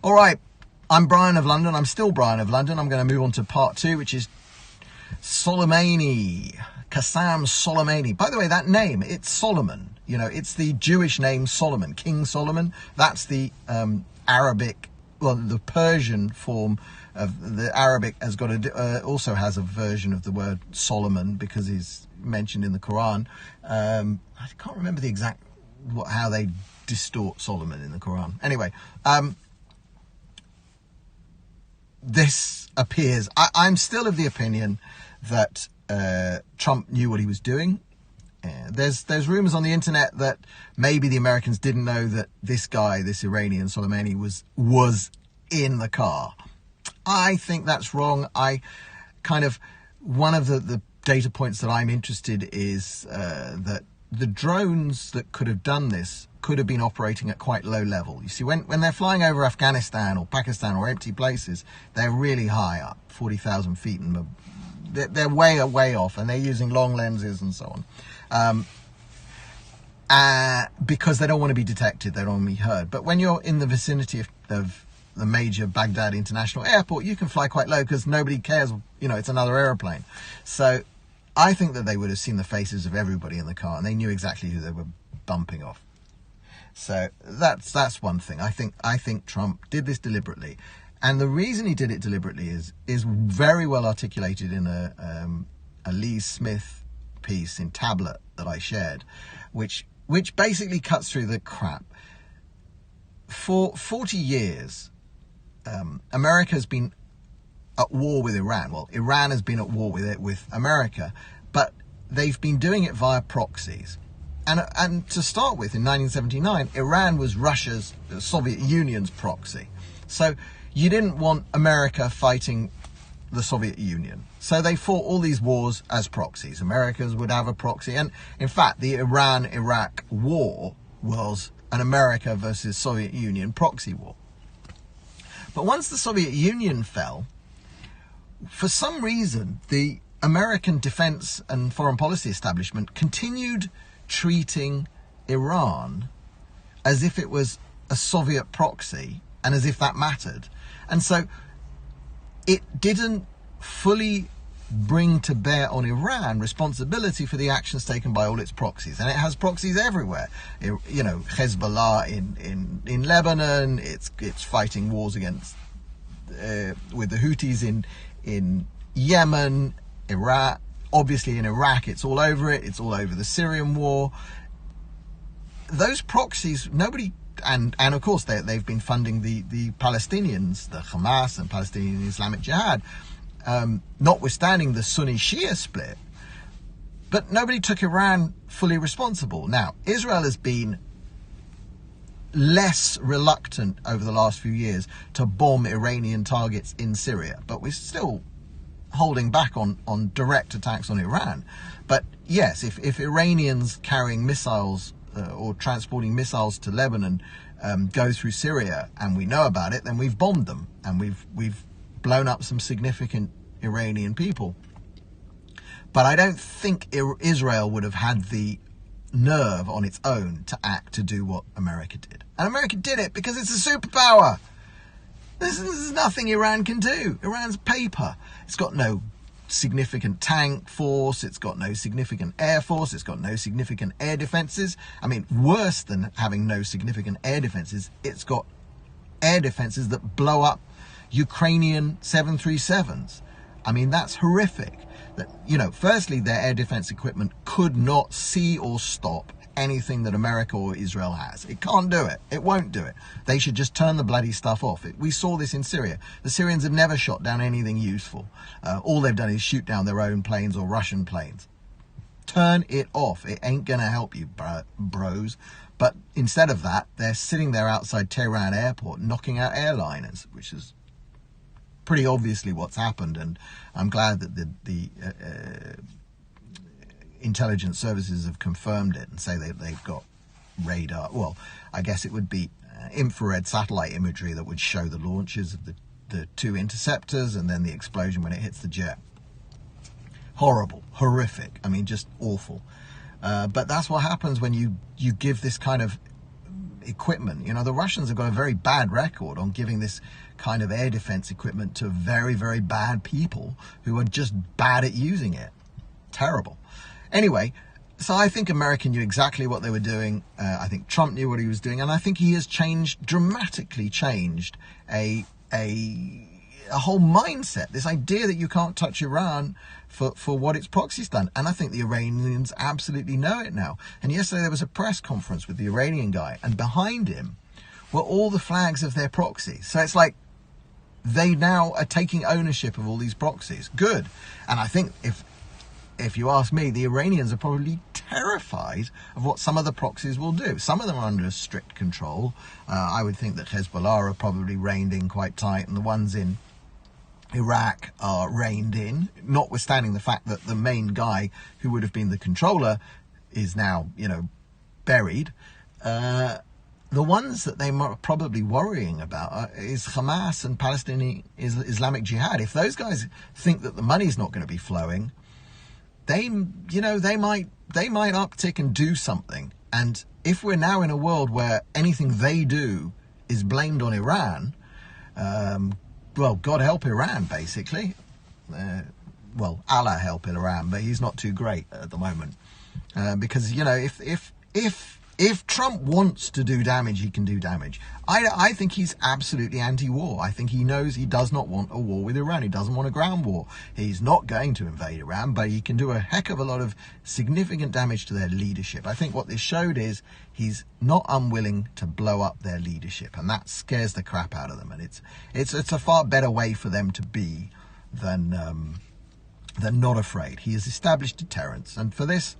All right, I'm Brian of London. I'm still Brian of London. I'm going to move on to part 2, which is Soleimani, Qassam Soleimani. By the way, that name, it's Solomon. You know, it's the Jewish name Solomon, King Solomon. That's the Arabic, well, the Persian form of the Arabic has got also has a version of the word Solomon because he's mentioned in the Quran. I can't remember the exact how they distort Solomon in the Quran. Anyway, this appears, I'm still of the opinion that Trump knew what he was doing. There's rumors on the internet that maybe the Americans didn't know that this guy, this Iranian Soleimani, was in the car. I think that's wrong. One of the data points that I'm interested is that the drones that could have done this could have been operating at quite low level. You see, when they're flying over Afghanistan or Pakistan or empty places, they're really high up, 40,000 feet, and they're way off, and they're using long lenses and so on. Because they don't want to be detected, they don't want to be heard. But when you're in the vicinity of the major Baghdad International Airport, you can fly quite low because nobody cares, you know, it's another aeroplane. So I think that they would have seen the faces of everybody in the car, and they knew exactly who they were bumping off. So that's one thing. I think Trump did this deliberately, and the reason he did it deliberately is very well articulated in a Lee Smith piece in Tablet that I shared, which basically cuts through the crap. For 40 years, America has been at war with Iran. Well, Iran has been at war with America, but they've been doing it via proxies. And to start with, in 1979, Iran was Russia's, the Soviet Union's proxy. So you didn't want America fighting the Soviet Union. So they fought all these wars as proxies. Americans would have a proxy. And in fact, the Iran-Iraq war was an America versus Soviet Union proxy war. But once the Soviet Union fell, for some reason, the American defense and foreign policy establishment continued treating Iran as if it was a Soviet proxy and as if that mattered. And so it didn't fully bring to bear on Iran responsibility for the actions taken by all its proxies. And it has proxies everywhere. You know, Hezbollah in Lebanon, it's fighting wars against with the Houthis in Yemen, Iraq. Obviously in Iraq, it's all over it. It's all over the Syrian war. Those proxies, nobody, and of course they've been funding the Palestinians, the Hamas and Palestinian Islamic Jihad, notwithstanding the Sunni-Shia split. But nobody took Iran fully responsible. Now, Israel has been less reluctant over the last few years to bomb Iranian targets in Syria, but we're still holding back on direct attacks on Iran. But yes, if Iranians carrying missiles or transporting missiles to Lebanon go through Syria and we know about it, then we've bombed them and we've blown up some significant Iranian people. But I don't think Israel would have had the nerve on its own to act to do what America did. And America did it because it's a superpower. There's nothing Iran can do. Iran's paper. It's got no significant tank force. It's got no significant air force. It's got no significant air defenses. I mean, worse than having no significant air defenses, it's got air defenses that blow up Ukrainian 737s. I mean, that's horrific. That, you know, firstly, their air defense equipment could not see or stop anything that America or Israel has. It can't do it. It won't do it. They should just turn the bloody stuff off. We saw this in Syria. The Syrians have never shot down anything useful. All they've done is shoot down their own planes or Russian planes. Turn it off. It ain't gonna help you, bros. But instead of that, they're sitting there outside Tehran airport knocking out airliners, which is pretty obviously what's happened. And I'm glad that the intelligence services have confirmed it and say they've got radar. Well, I guess it would be infrared satellite imagery that would show the launches of the two interceptors and then the explosion when it hits the jet. Horrible, horrific. I mean, just awful. But that's what happens when you give this kind of equipment. You know, the Russians have got a very bad record on giving this kind of air defense equipment to very, very bad people who are just bad at using it. Terrible. Anyway, so I think America knew exactly what they were doing. I think Trump knew what he was doing, and I think he has dramatically changed a whole mindset. This idea that you can't touch Iran for what its proxy's done. And I think the Iranians absolutely know it now. And yesterday there was a press conference with the Iranian guy, and behind him were all the flags of their proxies. So it's like they now are taking ownership of all these proxies. Good. And I think if you ask me, the Iranians are probably terrified of what some of the proxies will do. Some of them are under strict control. I would think that Hezbollah are probably reined in quite tight, and the ones in Iraq are reined in, notwithstanding the fact that the main guy who would have been the controller is now, you know, buried. The ones that they are probably worrying about is Hamas and Palestinian Islamic Jihad. If those guys think that the money's not going to be flowing, they might uptick and do something. And if we're now in a world where anything they do is blamed on Iran, well, God help Iran, basically. Well, Allah help Iran, but he's not too great at the moment. Because, you know, if Trump wants to do damage, he can do damage. I think he's absolutely anti-war. I think he knows he does not want a war with Iran. He doesn't want a ground war. He's not going to invade Iran, but he can do a heck of a lot of significant damage to their leadership. I think what this showed is he's not unwilling to blow up their leadership, and that scares the crap out of them. And it's a far better way for them to be than not afraid. He has established deterrence, and for this,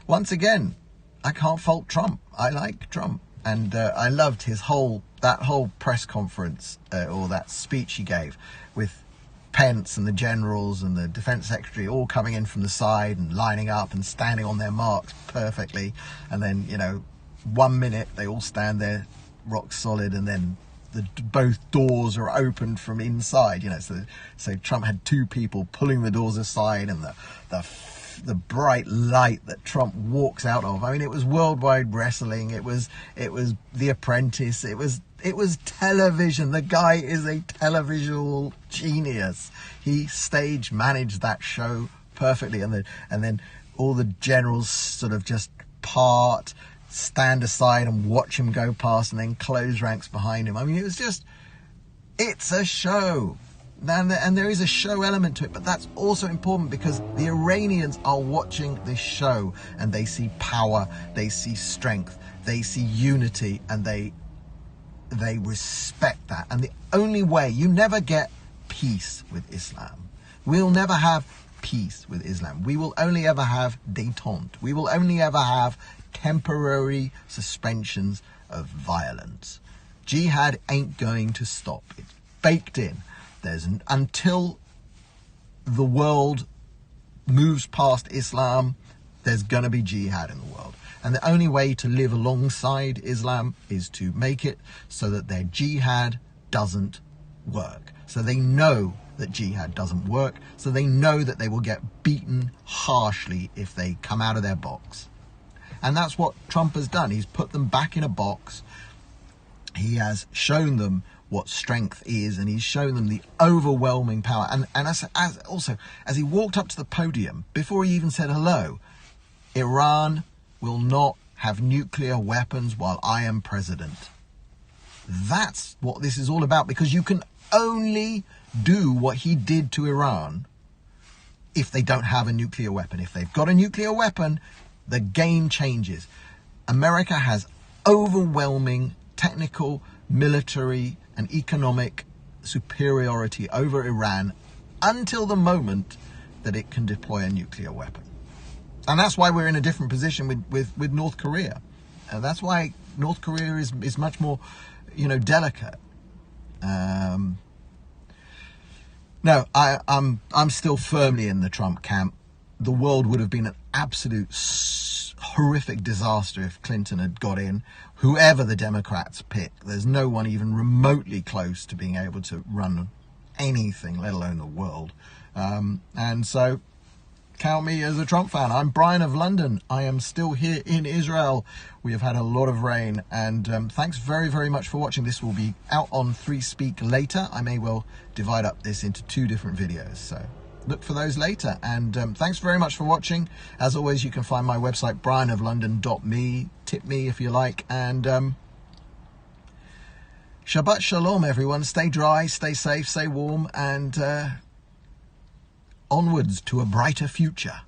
once again, I can't fault Trump. I like Trump, and I loved that whole press conference or that speech he gave with Pence and the generals and the defense secretary all coming in from the side and lining up and standing on their marks perfectly. And then, you know, 1 minute they all stand there rock solid, and then both doors are opened from inside. You know, so Trump had two people pulling the doors aside, and the bright light that Trump walks out of. I mean, it was worldwide wrestling. It was The Apprentice. It was television. The guy is a televisual genius. He stage managed that show perfectly, and then all the generals sort of just stand aside and watch him go past, and then close ranks behind him. I mean, it's a show. And there is a show element to it, but that's also important because the Iranians are watching this show, and they see power, they see strength, they see unity, and they respect that. And the only way, you never get peace with Islam. We'll never have peace with Islam. We will only ever have détente. We will only ever have temporary suspensions of violence. Jihad ain't going to stop. It's baked in. Until the world moves past Islam, there's going to be jihad in the world. And the only way to live alongside Islam is to make it so that their jihad doesn't work. So they know that jihad doesn't work. So they know that they will get beaten harshly if they come out of their box. And that's what Trump has done. He's put them back in a box. He has shown them what strength is, and he's shown them the overwhelming power. And as he walked up to the podium, before he even said hello, Iran will not have nuclear weapons while I am president. That's what this is all about, because you can only do what he did to Iran if they don't have a nuclear weapon. If they've got a nuclear weapon, the game changes. America has overwhelming technical, military, and economic superiority over Iran until the moment that it can deploy a nuclear weapon. And that's why we're in a different position with North Korea. And that's why North Korea is much more, delicate. No, I'm still firmly in the Trump camp. The world would have been an absolute horrific disaster if Clinton had got in. Whoever the Democrats pick, there's no one even remotely close to being able to run anything, let alone the world. And so count me as a Trump fan. I'm Brian of London. I am still here in Israel. We have had a lot of rain, and thanks very, very much for watching. This will be out on Free Speak later. I may well divide up this into 2 different videos, so look for those later. And thanks very much for watching. As always, you can find my website, brianoflondon.me. Tip me if you like. And Shabbat Shalom, everyone. Stay dry, stay safe, stay warm, and onwards to a brighter future.